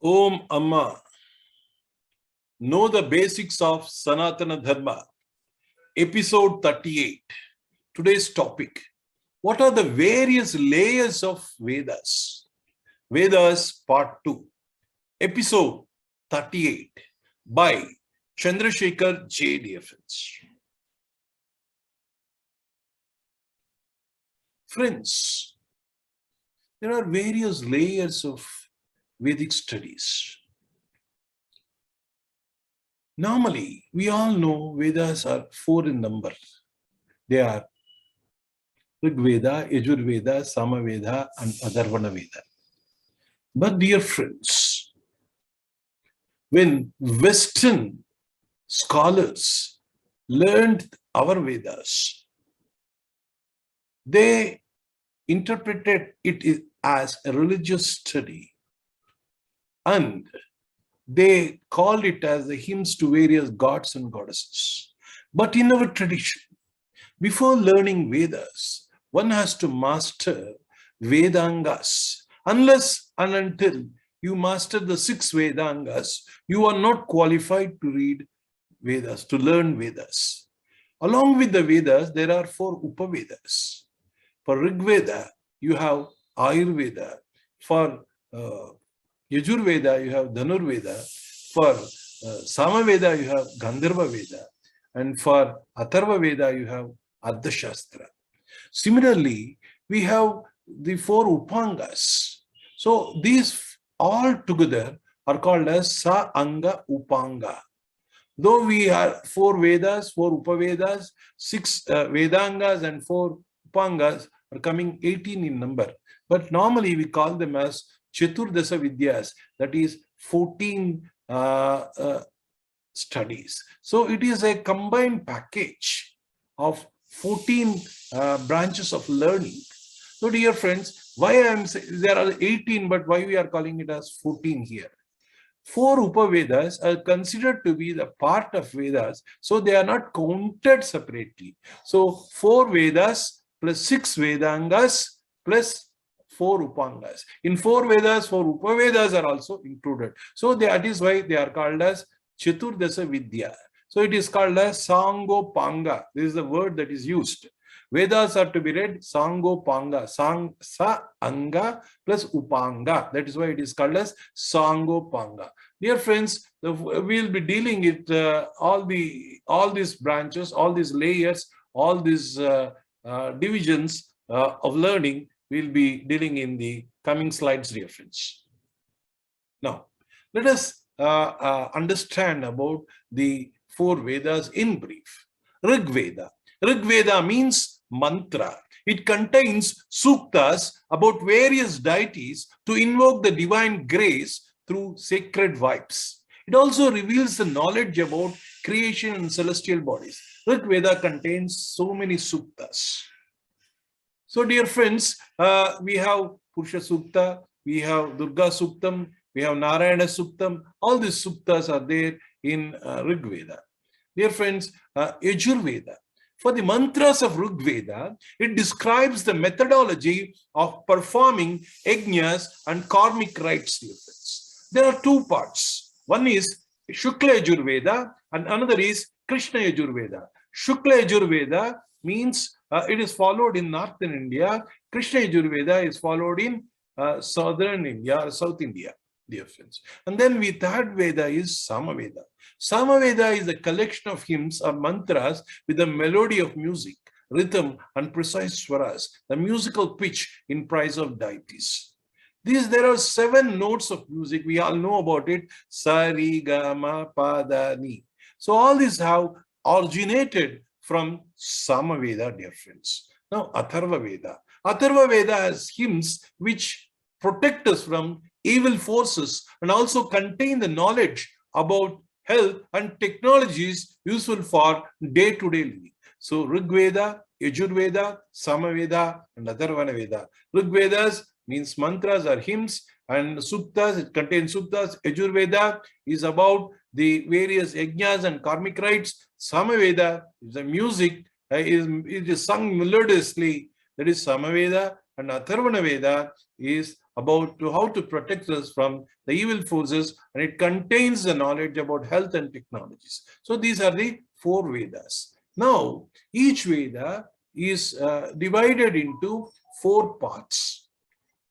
Om Amma. Know the basics of Sanatana Dharma. Episode 38. Today's topic. What are the various layers of Vedas? Vedas Part 2. Episode 38 by Chandrasekhar J. Dear friends. Friends, there are various layers of Vedic studies. Normally, we all know Vedas are 4 in number. They are Rig Veda, Yajur Veda, Sama Veda, and Atharvana Veda. But dear friends, when Western scholars learned our Vedas, they interpreted it as a religious study, and they called it as the hymns to various gods and goddesses. But in our tradition, before learning Vedas, one has to master Vedangas. Unless and until you master the 6 Vedangas, you are not qualified to read Vedas, to learn Vedas. Along with the Vedas, there are 4 Upavedas. For Rig Veda, you have Ayurveda. For Yajur Veda, you have Dhanur Veda. For Sama Veda, you have Gandharva Veda. And for Atharva Veda, you have Ardha Shastra. Similarly, we have the 4 Upangas. So these all together are called as Sa Anga Upanga. Though we have 4 Vedas, 4 Upavedas, 6 Vedangas and 4 Upangas are coming 18 in number. But normally we call them as Chaturdasa Vidyas, that is 14 studies. So it is a combined package of 14 branches of learning. So dear friends, why I am saying there are 18, but why we are calling it as 14 here? 4 Upavedas are considered to be the part of Vedas, so they are not counted separately. So 4 Vedas plus 6 Vedangas plus 4 Upangas. In 4 Vedas, 4 Upavedas are also included. So that is why they are called as Chaturdasa Vidya. So it is called as Sangopanga. This is the word that is used. Vedas are to be read Sangopanga. Sa Anga plus Upanga. That is why it is called as Sangopanga. Dear friends, we will be dealing with all these branches, all these layers, all these divisions of learning. We'll be dealing in the coming slides, dear friends. Now, let us understand about the 4 Vedas in brief. Rig Veda. Rig Veda means mantra. It contains suktas about various deities to invoke the divine grace through sacred vibes. It also reveals the knowledge about creation and celestial bodies. Rig Veda contains so many suktas. So dear friends, we have Purusha Sukta, we have Durga Suktam, we have Narayana Suktam. All these suktas are there in Rig Veda. Dear friends, Yajur Veda. For the mantras of Rig Veda, it describes the methodology of performing yajnas and karmic rites, dear friends. There are 2 parts. One is Shukla Yajur Veda and another is Krishna Yajur Veda. Shukla Yajur Veda means it is followed in northern India. Krishna Yajur Veda is followed in southern India or South India, dear friends. And then the 3rd Veda is Sama Veda. Sama Veda is a collection of hymns or mantras with a melody of music, rhythm, and precise swaras, the musical pitch in praise of deities. There are 7 notes of music. We all know about it. Sa, Ri, Ga, Ma, Pa, Da, Ni. So all these have originated from Sama Veda, dear friends. Now, Atharva Veda. Atharva Veda has hymns which protect us from evil forces and also contain the knowledge about health and technologies useful for day-to-day living. So, Rig Veda, Yajur Veda, Sama Veda, and Atharvana Veda. Rig Vedas means mantras or hymns, and suktas, it contains suktas. Yajur Veda is about the various yajnas and karmic rites. Sama Veda is the music, it is sung melodiously, that is Sama Veda, and Atharvana Veda is about how to protect us from the evil forces, and it contains the knowledge about health and technologies. So these are the 4 Vedas. Now, each Veda is divided into 4 parts.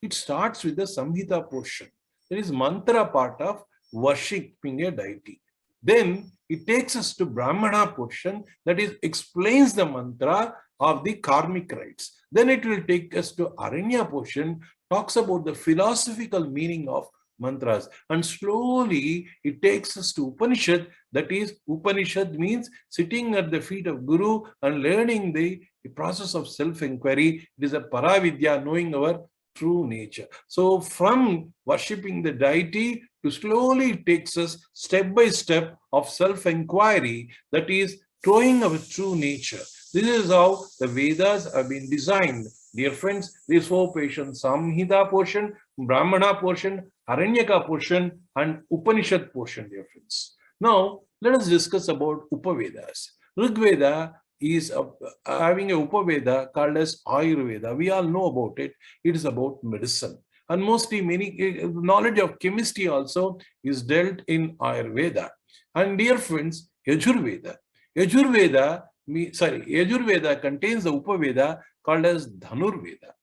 It starts with the Samhita portion. There is mantra part of worshipping a deity. Then it takes us to Brahmana portion, that is explains the mantra of the karmic rites. Then it will take us to Aranya portion, talks about the philosophical meaning of mantras, and slowly it takes us to Upanishad. That is, Upanishad means sitting at the feet of Guru and learning the process of self-inquiry. It is a Paravidya, knowing our true nature. So from worshipping the deity to slowly it takes us step by step of self-inquiry, that is knowing our true nature. This is how the Vedas have been designed. Dear friends, these 4 portions, Samhita portion, Brahmana portion, Aranyaka portion, and Upanishad portion, dear friends. Now, let us discuss about Upavedas. Rig Veda is having a Upaveda called as Ayurveda. We all know about it. It is about medicine. And mostly knowledge of chemistry also is dealt in Ayurveda. And dear friends, Yajurveda. Yajurveda contains the Upaveda called as Dhanurveda.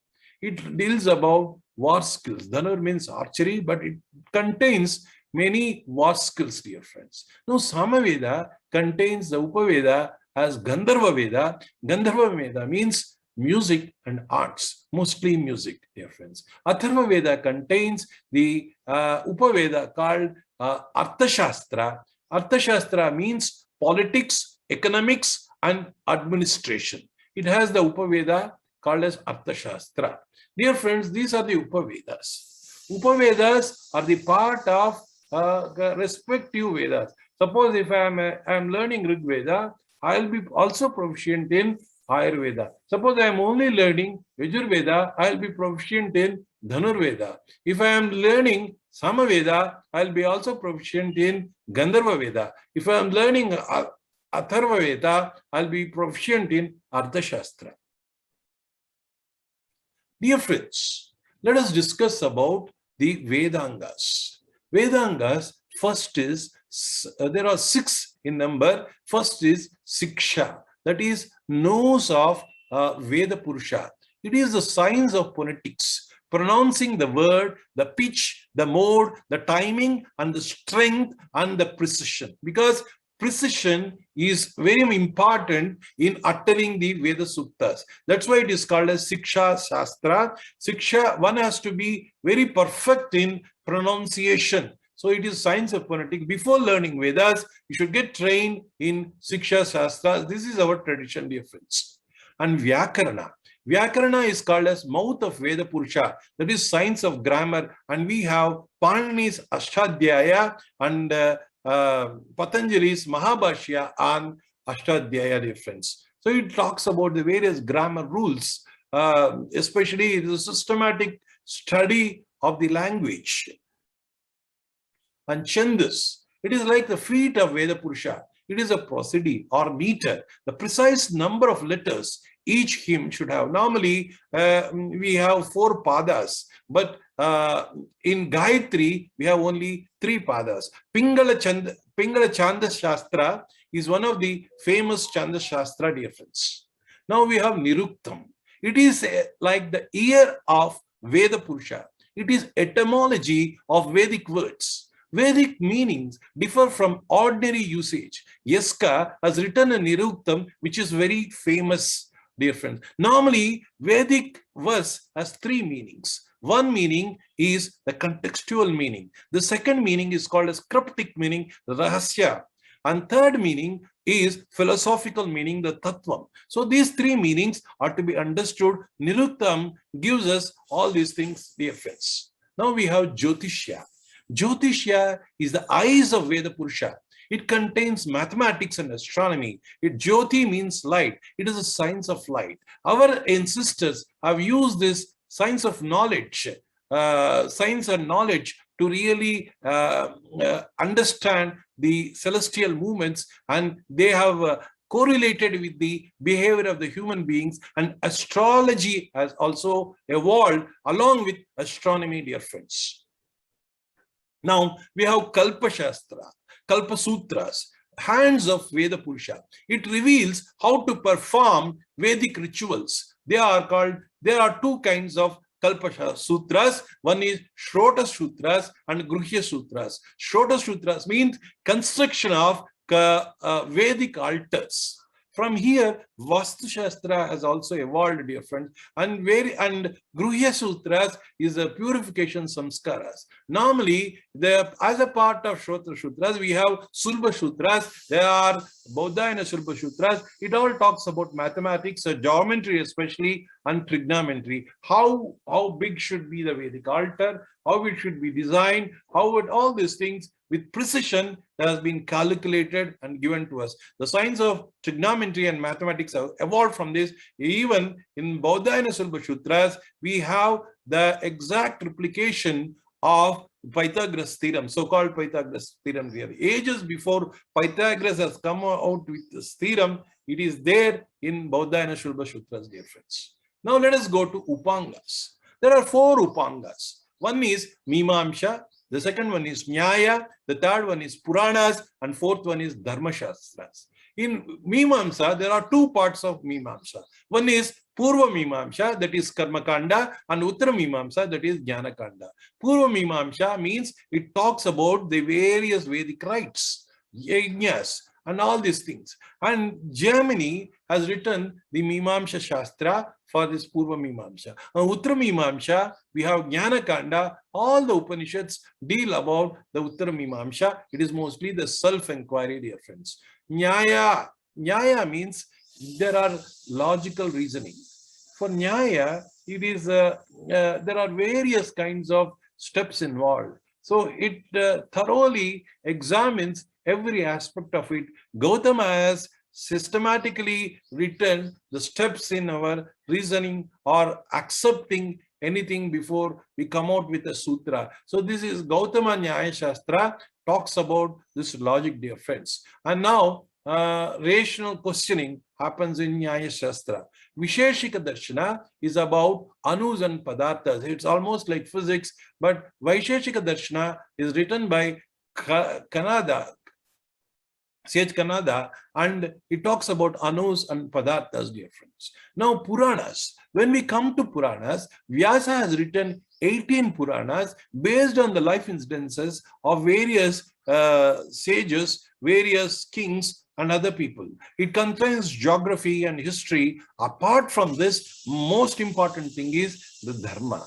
It deals about war skills. Dhanur means archery, but it contains many war skills, dear friends. Now, Samaveda contains the Upaveda as Gandharva Veda. Gandharva Veda means music and arts, mostly music, dear friends. Atharva Veda contains the Upaveda called Arthashastra. Arthashastra means politics, economics, and administration. It has the Upaveda called as Arthashastra. Dear friends, these are the Upavedas. Upavedas are the part of respective Vedas. Suppose if I am learning Rig Veda, I will be also proficient in Ayurveda. Suppose I am only learning Yajurveda, I will be proficient in Dhanurveda. If I am learning Samaveda, I will be also proficient in Gandharva Veda. If I am learning Atharva Veda, I will be proficient in Arthashastra. Dear friends, let us discuss about the Vedangas. Vedangas, first is, there are 6 in number. First is Siksha, that is nose of Veda Purusha. It is the science of phonetics, pronouncing the word, the pitch, the mode, the timing, and the strength and the precision. Because precision is very important in uttering the Veda Suktas. That's why it is called as Siksha Shastra. Siksha, one has to be very perfect in pronunciation. So it is science of phonetics. Before learning Vedas, you should get trained in Siksha Shastra. This is our tradition, dear friends. And Vyakarana. Vyakarana is called as mouth of Veda Purusha. That is science of grammar. And we have Panini's Ashtadhyaya and Patanjali's Mahabhashya on Ashtadhyaya, dear friends. So it talks about the various grammar rules, especially the systematic study of the language. And Chandas, it is like the feet of Veda Purusha. It is a prosody or meter, the precise number of letters each hymn should have. Normally, we have 4 padas, but in Gayatri, we have only 3 padas. Pingala Chanda Shastra is one of the famous Chanda Shastra, dear friends. Now we have Niruktam. It is like the ear of Veda Purusha. It is etymology of Vedic words. Vedic meanings differ from ordinary usage. Yaska has written a Niruktam, which is very famous, dear friends. Normally, Vedic verse has 3 meanings. One meaning is the contextual meaning. The second meaning is called as cryptic meaning, the Rahasya. And third meaning is philosophical meaning, the Tattvam. So these 3 meanings are to be understood. Niruktam gives us all these things, dear friends. Now we have Jyotishya. Jyotishya is the eyes of Veda Purusha. It contains mathematics and astronomy. Jyoti means light. It is a science of light. Our ancestors have used this science of knowledge, science and knowledge to really understand the celestial movements, and they have correlated with the behavior of the human beings, and astrology has also evolved along with astronomy, dear friends. Now we have Kalpa Shastra, Kalpa Sutras, hands of Veda Purusha. It reveals how to perform Vedic rituals. There are two kinds of Kalpa Sutras. One is Shrota Sutras and Gruhya Sutras. Shrota Sutras means construction of Vedic altars. From here, Vastu Shastra has also evolved, dear friends, and Gruhya Sutras is a purification samskaras. Normally, as a part of Shrotra Sutras, we have Sulba Sutras. There are Bodhayana Sulba Sutras. It all talks about mathematics, geometry especially, and trigonometry. How big should be the Vedic altar, how it should be designed, all these things with precision that has been calculated and given to us. The science of trigonometry and mathematics have evolved from this. Even in Bodhayana Sulba Sutras, we have the exact replication of Pythagoras theorem, so-called Pythagoras theorem. Ages before Pythagoras has come out with this theorem, it is there in Bodhayana Sulba Sutras, dear friends. Now let us go to Upangas. There are 4 Upangas. One is Mimamsha, the second one is Nyaya, the third one is Puranas, and fourth one is Dharma Shastras. In Mimamsa, there are 2 parts of Mimamsa. One is Purva Mimamsa, that is Karma Kanda, and Uttara Mimamsa, that is Jnana Kanda. Purva Mimamsa means it talks about the various Vedic rites, yajnas, and all these things. And Germany has written the Mimamsa Shastra for this Purva Mimamsa. Uttara Mimamsa, we have Jnana Kanda. All the Upanishads deal about the Uttara Mimamsa. It is mostly the self-inquiry, dear friends. Nyaya means there are logical reasoning. For Nyaya, it is there are various kinds of steps involved. So it thoroughly examines every aspect of it. Gautama has systematically written the steps in our reasoning or accepting anything before we come out with a sutra. So this is Gautama Nyaya Shastra, talks about this logic, dear friends. And now rational questioning happens in Nyaya Shastra. Visheshika Darshana is about anus and padarthas. It's almost like physics, but Vaisheshika Darshana is written by Sage Kannada, and it talks about anus and padarthas, dear friends. Now Puranas. When we come to Puranas, Vyasa has written 18 Puranas based on the life incidences of various sages, various kings, and other people. It contains geography and history. Apart from this, most important thing is the Dharma.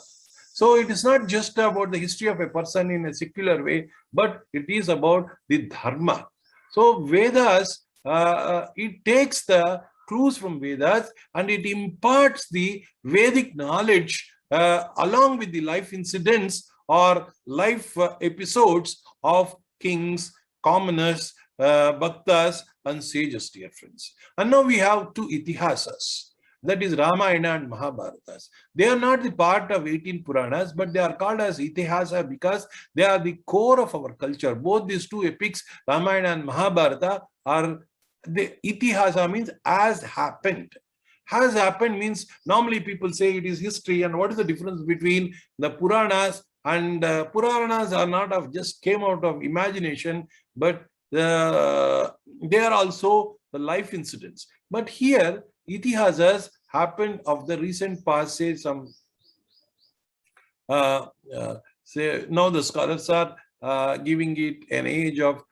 So it is not just about the history of a person in a secular way, but it is about the Dharma. So Vedas, it takes the clues from Vedas and it imparts the Vedic knowledge along with the life incidents or life episodes of kings, commoners, bhaktas, and sages, dear friends. And now we have 2 itihasas. That is Ramayana and Mahabharatas. They are not the part of 18 Puranas, but they are called as Itihasa because they are the core of our culture. Both these 2 epics, Ramayana and Mahabharata, are the Itihasa means as happened. Has happened means normally people say it is history. And what is the difference between the Puranas and Puranas are not of just came out of imagination, but they are also the life incidents. But here, Itihasas happened of the recent past, say some, say now the scholars are giving it an age of,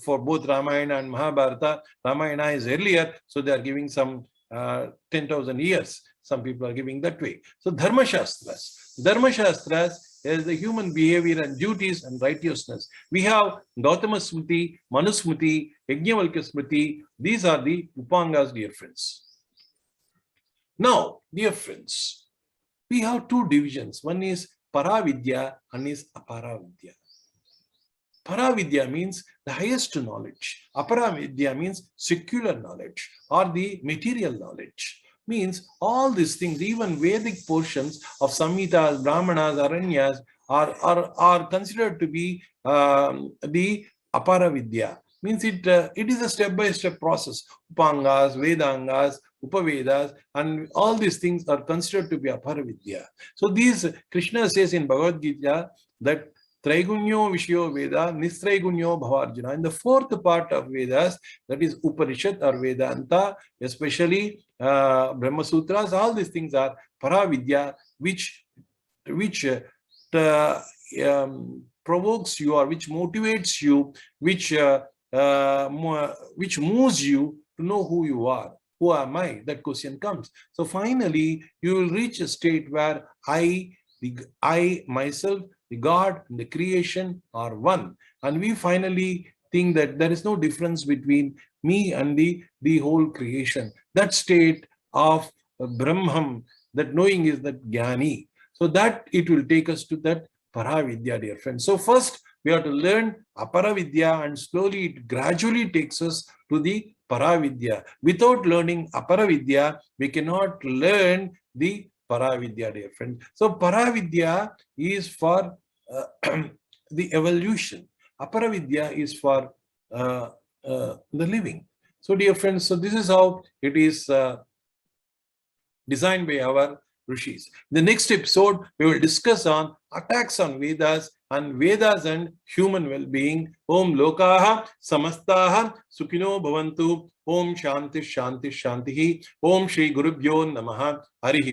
for both Ramayana and Mahabharata. Ramayana is earlier, so they are giving some 10,000 years. Some people are giving that way. So Dharma Shastras. Dharma Shastras is the human behavior and duties and righteousness. We have Gautama Smriti, Manusmriti, Yajnavalkya Smriti. These are the Upangas, dear friends. Now, dear friends, we have 2 divisions. One is Paravidya and is Aparavidya. Paravidya means the highest knowledge. Aparavidya means secular knowledge or the material knowledge. Means all these things, even Vedic portions of Samhitas, Brahmanas, Aranyas are considered to be the Aparavidya. Means it is a step-by-step process. Upangas, Vedangas, Upavedas, and all these things are considered to be Paravidya. So these, Krishna says in Bhagavad Gita that Traigunyo Vishyo Veda, Nistraigunyo Bhavarjuna. In the fourth part of Vedas, that is Upanishad or Vedanta, especially Brahma Sutras, all these things are Paravidya, which provokes you, or which motivates you, which moves you to know who you are. Who am I? That question comes. So finally, you will reach a state where I myself, the God, and the creation are one. And we finally think that there is no difference between me and the whole creation. That state of Brahman, that knowing is that Jnani. So that it will take us to that Paravidya, dear friends. So first, we have to learn Aparavidya, and slowly it gradually takes us to the Paravidya. Without learning Aparavidya, we cannot learn the Paravidya, dear friend. So Paravidya is for the evolution. Aparavidya is for the living. So dear friends, so this is how it is designed by our Rishis. The next episode, we will discuss on attacks on Vedas and human well-being. Om Lokaha Samastaha Sukhino Bhavantu. Om Shanti Shanti Shantihi. Om Shri Gurubhyo Namaha. Harihi.